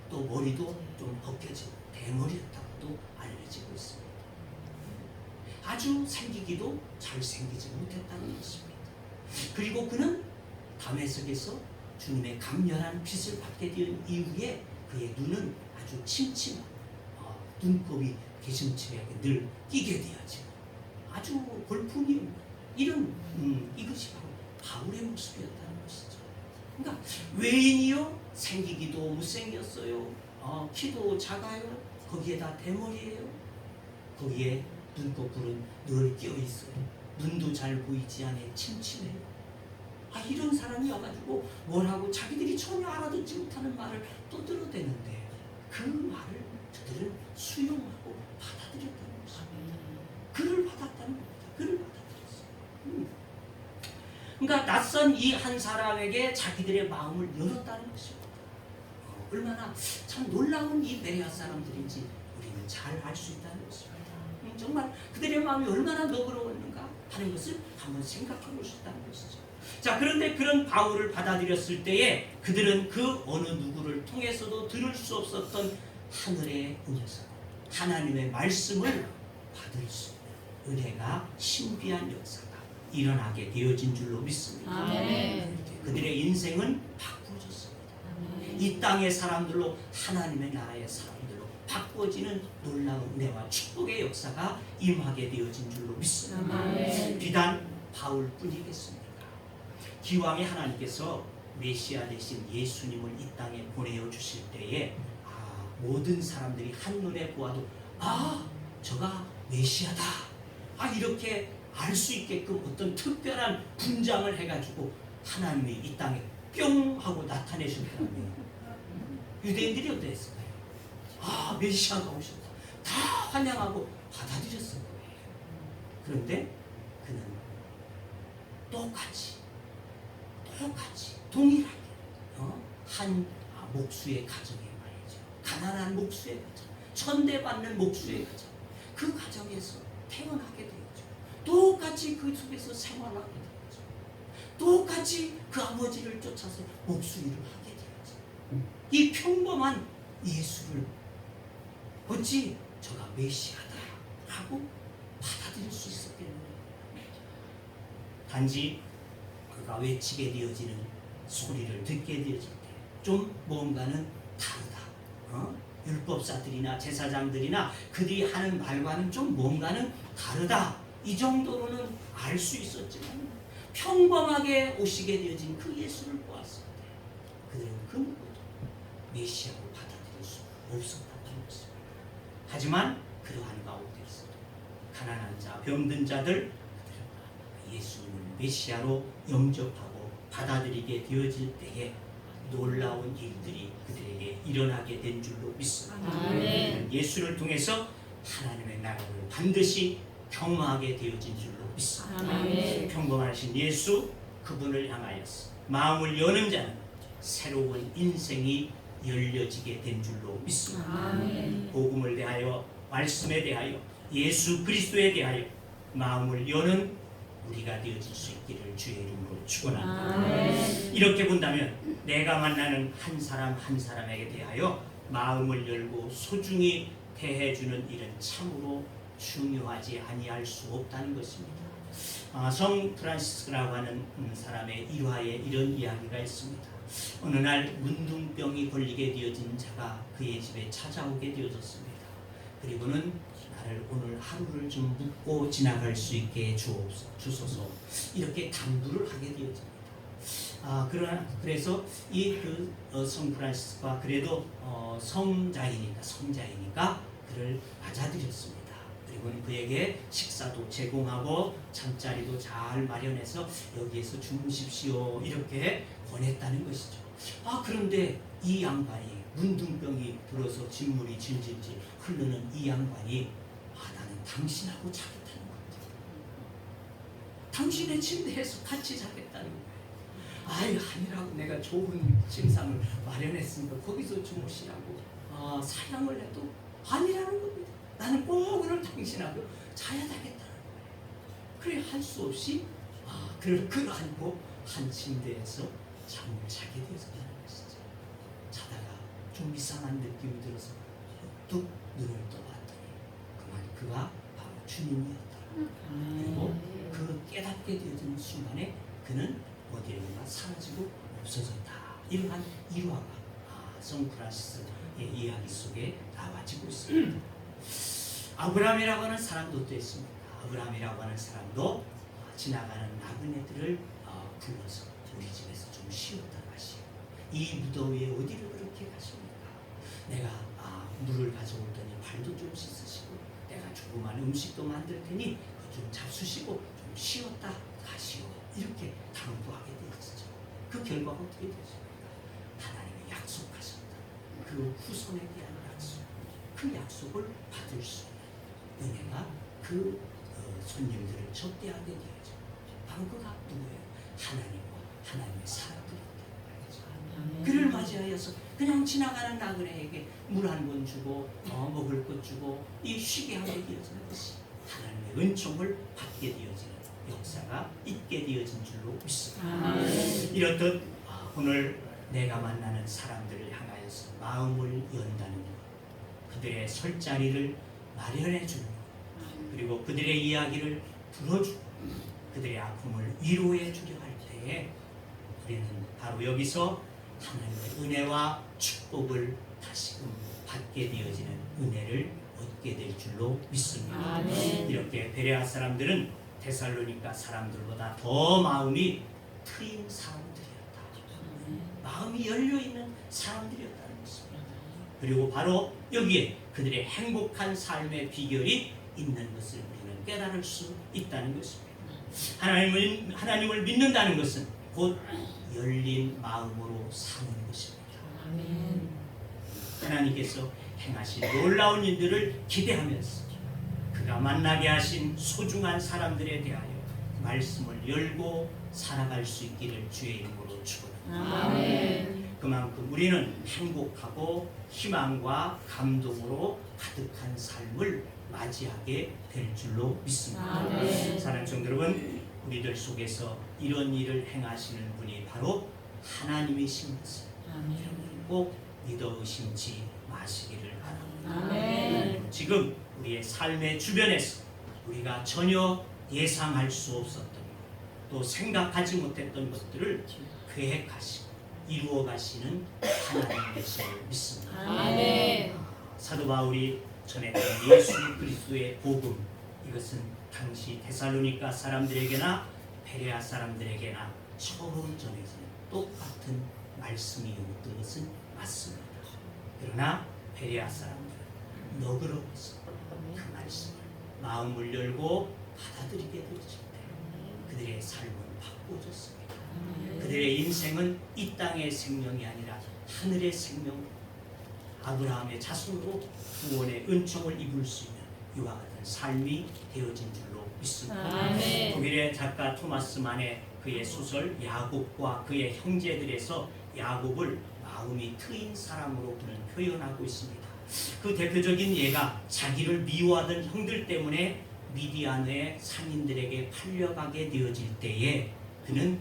S2: 또 머리도 좀 벗겨지고 대머리였다고도 알려지고 있습니다. 아주 생기기도 잘생기지 못했다는 것입니다. 그리고 그는 다메섹에서 주님의 강렬한 빛을 받게 된 이후에 그의 눈은 아주 침침한 눈곱이 기슴치하게 늘 끼게 되어지고 아주 볼품이 없는 이런 이것이 바로 바울의 모습이었다는 것이죠. 그러니까 외인이요 생기기도 못생겼어요. 키도 작아요. 거기에다 대머리예요. 거기에 눈꺼풀은 늘 끼어 있어요. 눈도 잘 보이지 않아 침침해요. 이런 사람이 와가지고 뭐라고 자기들이 전혀 알아듣지 못하는 말을 떠들어대는데 그 말을 저들은 수용하고 받아들였다는 것입니다. 그를 받았다는 겁니다. 그를 받아들였어요. 그러니까 낯선 이 한 사람에게 자기들의 마음을 열었다는 것입니다. 얼마나 참 놀라운 이 베레아 사람들인지 우리는 잘 알 수 있다는 것입니다. 정말 그들의 마음이 얼마나 너그러웠는가 하는 것을 한번 생각해 볼 수 있다는 것이죠. 자, 그런데 그런 바울을 받아들였을 때에 그들은 그 어느 누구를 통해서도 들을 수 없었던 하늘의 은혜사, 하나님의 말씀을 받을 수 있는 은혜가 신비한 역사가 일어나게 되어진 줄로 믿습니다. 그들의 인생은 바꾸어졌습니다. 이 땅의 사람들로 하나님의 나라의 사람들로 바꿔지는 놀라운 은혜와 축복의 역사가 임하게 되어진 줄로 믿습니다. 비단 바울뿐이겠습니까? 기왕에 하나님께서 메시아 대신 예수님을 이 땅에 보내어 주실 때에 모든 사람들이 한눈에 보아도 저가 메시아다 이렇게 알 수 있게끔 어떤 특별한 분장을 해가지고 하나님이 이 땅에 뿅 하고 나타내셨다면 유대인들이 어땠을까요? 메시아가 오셨다. 다 환영하고 받아들였을 거예요. 그런데 그는 똑같이 동일하게 한 목수의 가정에 말이죠. 가난한 목수의 가정, 천대받는 목수의 가정, 그 가정에서 태어나게 되었죠. 똑같이 그 속에서 생활하게 되었죠. 똑같이 그 아버지를 쫓아서 목수 일을 하게 되었죠. 이 평범한 예수를 어찌 저가 메시아다 하고 받아들일 수 있었겠느냐. 단지 그가 외치게 되어지는 소리를 듣게 되어질 때 좀 뭔가는 다르다. 율법사들이나 제사장들이나 그들이 하는 말과는 좀 뭔가는 다르다. 이 정도로는 알 수 있었지만 평범하게 오시게 되어진 그 예수를 보았을 때 그들은 그 누구도 메시아로 받아들일 수 없었다는 것입니다. 하지만 그러한 가운데서 가난한 자, 병든 자들 그들은 예수님을 메시아로 영접하고 받아들이게 되어질 때에 놀라운 일들이 그들에게 일어나게 된 줄로 믿습니다.
S4: 아멘.
S2: 예수를 통해서 하나님의 나라를 반드시 경험하게 되어진 줄로 믿습니다.
S4: 아멘.
S2: 평범하신 예수 그분을 향하여서 마음을 여는 자는 새로운 인생이 열려지게 된 줄로 믿습니다.
S4: 아멘.
S2: 복음을 대하여 말씀에 대하여 예수 그리스도에 대하여 마음을 여는 우리가 되어질 수 있기를 주의 이름으로 축원합니다.
S4: 아멘.
S2: 이렇게 본다면 내가 만나는 한 사람 한 사람에게 대하여 마음을 열고 소중히 대해주는 일은 참으로 중요하지 아니할 수 없다는 것입니다. 성 프란시스코라고 하는 사람의 일화에 이런 이야기가 있습니다. 어느 날 문둥병이 걸리게 되어진 자가 그의 집에 찾아오게 되어졌습니다. 그리고는 나를 오늘 하루를 좀 묵고 지나갈 수 있게 주소서 이렇게 당부를 하게 되어집니다. 그래서 성 프란시스코가 그래도 성자이니까 그를 맞아들였습니다. 그리고 그에게 식사도 제공하고 잠자리도 잘 마련해서 여기에서 주무십시오 이렇게 권했다는 것이죠. 그런데 이 양반이 문둥병이 들어서 진물이 질질질 흐르는 이 양반이 나는 당신하고 자겠다는 거죠. 당신의 침대에서 같이 자겠다는 거예요. 아니라고 내가 좋은 침상을 마련했으니까 거기서 주무시라고 사양을 해도 아니라는 겁니다. 나는 꼭 오늘 당신하고 자야 되겠다는 거예요. 그래 할 수 없이 그를 끌어안고 한 침대에서 잠을 자게 되었다는 것이죠. 자다가 좀 이상한 느낌이 들어서 뚝 눈을 떠봤더니 그가 바로 주님이었다. 그리고 그 깨닫게 되어지는 순간에 그는 어디론가 사라지고 없어졌다. 이러한 일화가 성 프란시스의 이야기 속에 나와지고 있습니다. 아브라함이라고 하는 사람도 또 있습니다. 아브라함이라고 하는 사람도 지나가는 나그네들을 불러서 우리 집에서 좀 쉬었다 가시오. 이 무더위에 어디를 그렇게 가십니까? 내가 물을 가져오더니 발도 좀 씻으시고 내가 조그만 음식도 만들 테니 좀 잡수시고 좀 쉬었다 가시오. 이렇게 당부하게 되었죠. 그 결과가 어떻게 되었습니까? 하나님이 약속하셨다. 그 후손에 대한 약속. 그 약속을 받을 수 있는 은혜가 그 손님들을 접대하게 되었죠. 바로 그가 누구예요? 하나님과 하나님의 사람들이었다. 그를 맞이하여서 그냥 지나가는 나그네에게 물 한 번 주고 먹을 것 주고 이 쉬게 하게 되어지는 것이 하나님의 은총을 받게 되어지는 역사가 있게 되어진 줄로 믿습니다. 이렇듯 오늘 내가 만나는 사람들을 향하여서 마음을 연다는 것, 그들의 설 자리를 마련해 주는 것, 그리고 그들의 이야기를 들어주고 그들의 아픔을 위로해 주려 할 때에 우리는 바로 여기서 하나님의 은혜와 축복을 다시금 받게 되어지는 은혜를 얻게 될 줄로 믿습니다. 이렇게 베레아 사람들은 데살로니가 사람들보다 더 마음이 트인 사람들이었다. 마음이 열려있는 사람들이었다는 것입니다. 그리고 바로 여기에 그들의 행복한 삶의 비결이 있는 것을 우리는 깨달을 수 있다는 것입니다. 하나님을 믿는다는 것은 곧 열린 마음으로 사는 것입니다. 하나님께서 행하신 놀라운 일들을 기대하면서 그가 만나게 하신 소중한 사람들에 대하여 말씀을 열고 살아갈 수 있기를 주의 이름으로 축원합니다. 그만큼 우리는 행복하고 희망과 감동으로 가득한 삶을 맞이하게 될 줄로 믿습니다. 사랑하는 성도 여러분, 우리들 속에서 이런 일을 행하시는 분이 바로 하나님이신 것을 여러분 꼭 믿어 의심치 마시기를 바랍니다.
S4: 아멘.
S2: 지금 우리의 삶의 주변에서 우리가 전혀 예상할 수 없었던 또 생각하지 못했던 것들을 계획하시고 이루어 가시는 하나님 계심을 믿습니다.
S4: 아멘.
S2: 사도 바울이 전했던 예수 그리스도의 복음, 이것은 당시 데살로니가 사람들에게나 베레아 사람들에게나 처음 전해진 똑같은 말씀이었던 것은 맞습니다. 그러나 베레아 사람들은 너그러워서 그 말씀을 마음을 열고 받아들이게 되었을 때 그들의 삶은 바꿔졌습니다. 그들의 인생은 이 땅의 생명이 아니라 하늘의 생명, 아브라함의 자손으로 구원의 은총을 입을 수 있는 이와 같은 삶이 되어진 줄로 믿습니다.
S4: 아멘.
S2: 독일의 작가 토마스 만의 그의 소설 야곱과 그의 형제들에서 야곱을 마음이 트인 사람으로 그는 표현하고 있습니다. 그 대표적인 예가 자기를 미워하던 형들 때문에 미디안의 상인들에게 팔려가게 되어질 때에 그는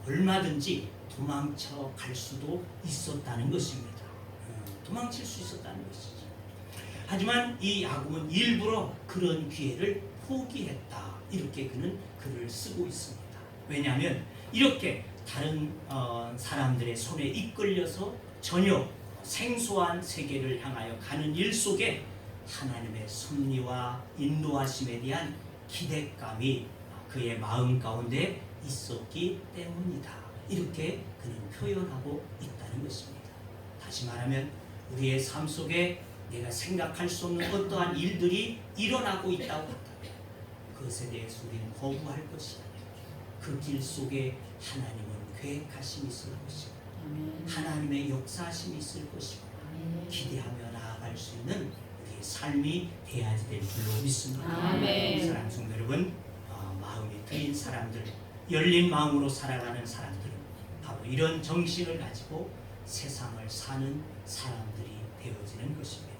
S2: 얼마든지 도망쳐 갈 수도 있었다는 것입니다. 도망칠 수 있었다는 것이죠. 하지만 이 야곱은 일부러 그런 기회를 포기했다. 이렇게 그는 글을 쓰고 있습니다. 왜냐하면 이렇게 다른 사람들의 손에 이끌려서 전혀 생소한 세계를 향하여 가는 일 속에 하나님의 섭리와 인도하심에 대한 기대감이 그의 마음 가운데 있었기 때문이다. 이렇게 그는 표현하고 있다는 것입니다. 다시 말하면 우리의 삶 속에 내가 생각할 수 없는 어떠한 일들이 일어나고 있다고 한다면 그것에 대해서 우리는 거부할 것이 아니라 그 길 속에 하나님은 계획하심이 있을 것이고 하나님의 역사하심이 있을 것이고 기대하며 나아갈 수 있는 우리의 삶이 돼야지 될 줄로 믿습니다.
S4: 아멘.
S2: 사랑하는 성도 여러분, 마음이 트인 사람들, 열린 마음으로 살아가는 사람들은 바로 이런 정신을 가지고 세상을 사는 사람들이 되어지는 것입니다.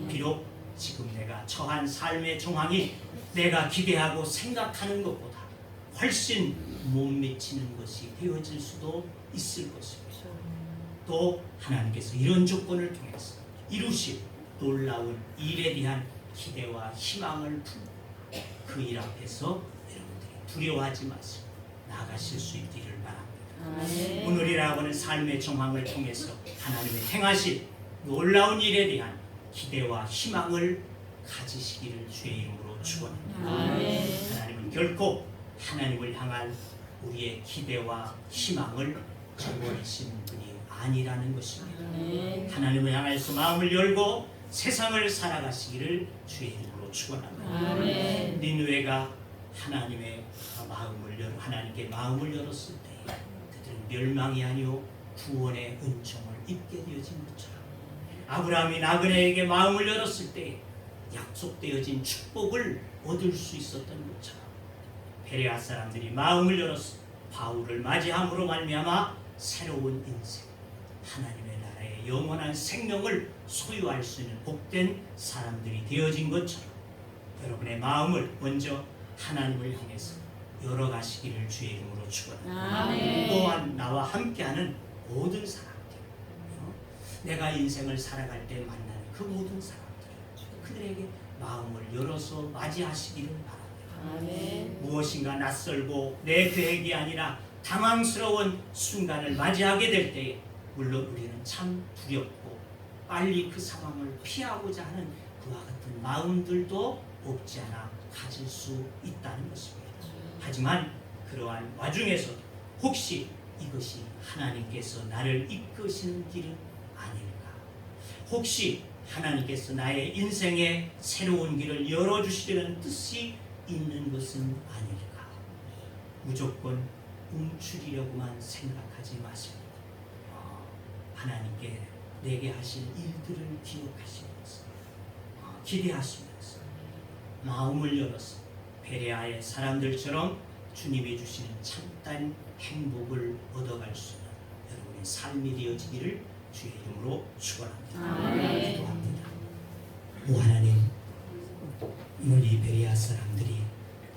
S2: 비록 지금 내가 처한 삶의 정황이 내가 기대하고 생각하는 것보다 훨씬 못 미치는 것이 되어질 수도 있을 것입니다. 또 하나님께서 이런 조건을 통해서 이루실 놀라운 일에 대한 기대와 희망을 품고 그 일 앞에서 여러분들이 두려워하지 마시고 나가실 수 있기를 바랍니다. 오늘이라고 하는 삶의 정황을 통해서 하나님의 행하실 놀라운 일에 대한 기대와 희망을 가지시기를 주의 이름으로 축원합니다. 하나님은 결코 하나님을 향한 우리의 기대와 희망을 저버리시는 분이 아니라는 것입니다. 하나님을 향해서 마음을 열고 세상을 살아가시기를 주의 이름으로 축원합니다. 니느웨가 하나님께 마음을 열었을 때 그들은 멸망이 아니요 구원의 은총을 입게 되어진 것처럼 아브라함이 나그네에게 마음을 열었을 때 약속되어진 축복을 얻을 수 있었던 것처럼 베레아 사람들이 마음을 열어서 바울을 맞이함으로 말미암아 새로운 인생, 하나님의 나라의 영원한 생명을 소유할 수 있는 복된 사람들이 되어진 것처럼 여러분의 마음을 먼저 하나님을 향해서 열어가시기를 주의 이름으로 축원합니다. 또한 나와 함께하는 모든 사람들, 내가 인생을 살아갈 때 만나는 그 모든 사람들, 그들에게 마음을 열어서 맞이하시기를 바랍니다. 무엇인가 낯설고 내 계획이 아니라 당황스러운 순간을 맞이하게 될 때에 물론 우리는 참 두렵고 빨리 그 상황을 피하고자 하는 그와 같은 마음들도 없지 않아 가질 수 있다는 것입니다. 하지만 그러한 와중에서 혹시 이것이 하나님께서 나를 이끄시는 길은 아닐까? 혹시 하나님께서 나의 인생에 새로운 길을 열어주시려는 뜻이 있는 것은 아닐까? 무조건 움츠리려고만 생각하지 마시고 하나님께 내게 하실 일들을 기억하시면서 기대하시면서 마음을 열어서 베레아의 사람들처럼 주님이 주시는 참된 행복을 얻어갈 수 있는 여러분의 삶이 되어지기를 주의 이름으로 축원합니다. 기도합니다. 오 하나님, 오늘 이 베레아 사람들이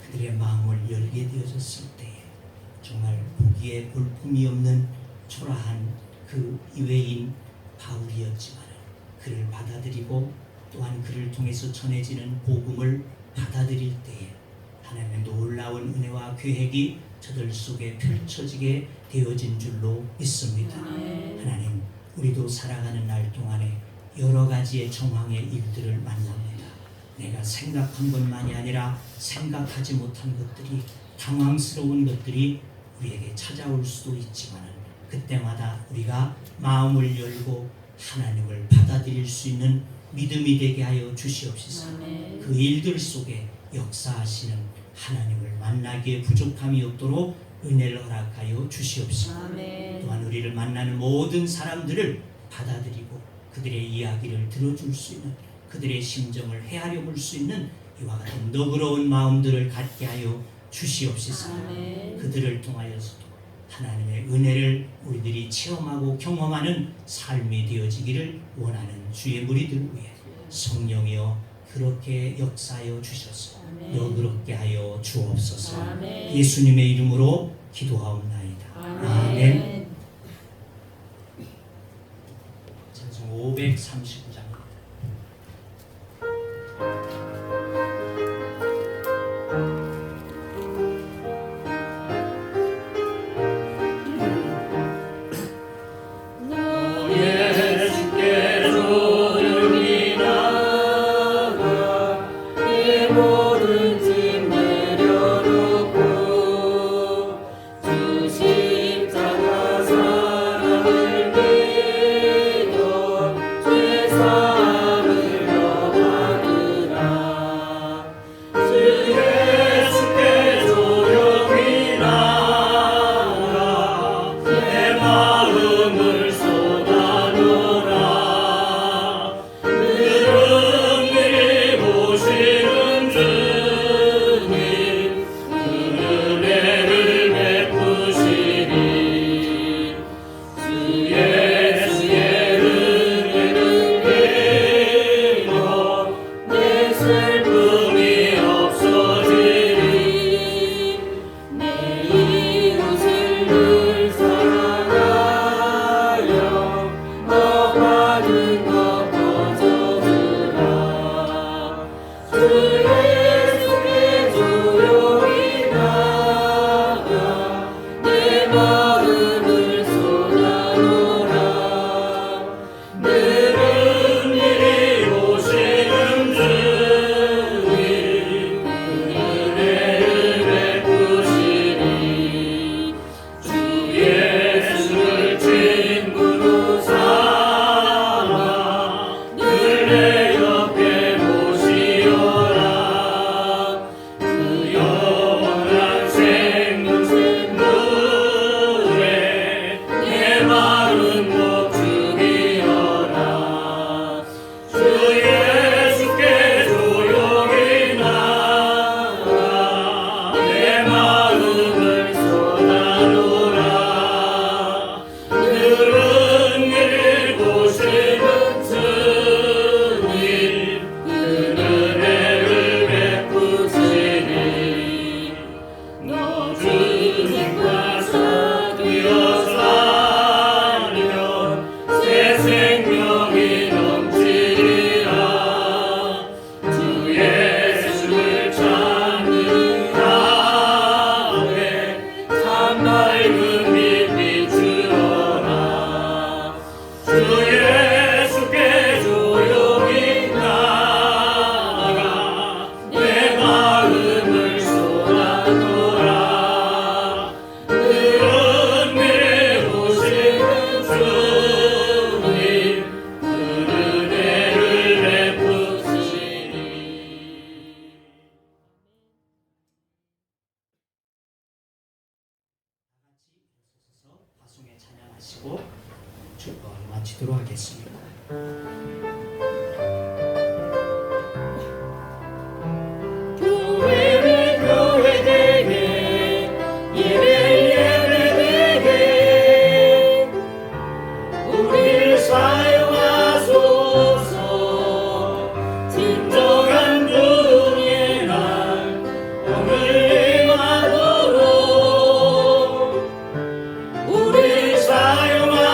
S2: 그들의 마음을 열게 되어졌을 때에 정말 보기에 볼품이 없는 초라한 그 이외인 바울이었지만 그를 받아들이고 또한 그를 통해서 전해지는 복음을 받아들일 때에 하나님의 놀라운 은혜와 계획이 저들 속에 펼쳐지게 되어진 줄로 믿습니다. 하나님, 우리도 살아가는 날 동안에 여러 가지의 정황의 일들을 만납니다. 내가 생각한 것만이 아니라 생각하지 못한 것들이, 당황스러운 것들이 우리에게 찾아올 수도 있지만 그때마다 우리가 마음을 열고 하나님을 받아들일 수 있는 믿음이 되게 하여 주시옵소서. 그 일들 속에 역사하시는 하나님을 만나기에 부족함이 없도록 은혜를 허락하여 주시옵소서. 또한 우리를 만나는 모든 사람들을 받아들이고 그들의 이야기를 들어줄 수 있는, 그들의 심정을 헤아려 볼 수 있는 이와 같은 너그러운 마음들을 갖게 하여 주시옵소서. 그들을 통하여서도 하나님의 은혜를 우리들이 체험하고 경험하는 삶이 되어지기를 원하는 주의 무리들 위해 성령이여 그렇게 역사하여 주셔서 너그럽게 하여 주옵소서. 예수님의 이름으로 기도하옵나이다. 아멘. 찬송 539장. 파송에 찬양하시고 축복을 마치도록 하겠습니다.
S4: 교회를 교회되게 예배되게 우리를 사용하소서. 진정한 부흥의 날 오늘 임하도록 우리를 사용하소서.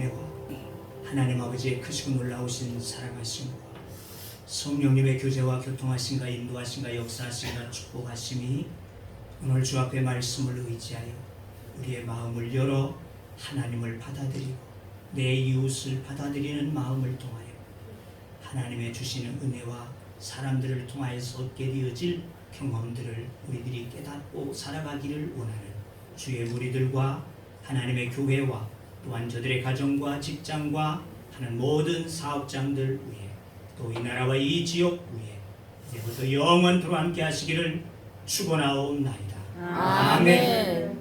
S2: 은혜와 하나님 아버지의 크시고 놀라우신 사랑하심과 성령님의 교제와 교통하심과 인도하심과 역사하심과 축복하심이 오늘 주 앞의 말씀을 의지하여 우리의 마음을 열어 하나님을 받아들이고 내 이웃을 받아들이는 마음을 통하여 하나님의 주시는 은혜와 사람들을 통하여서 얻게 되어질 경험들을 우리들이 깨닫고 살아가기를 원하는 주의 무리들과 하나님의 교회와 또한 저들의 가정과 직장과 하는 모든 사업장들 위해 또 이 나라와 이 지역 위에 이제부터 영원토록 함께 하시기를 축원하옵나이다.
S4: 아멘.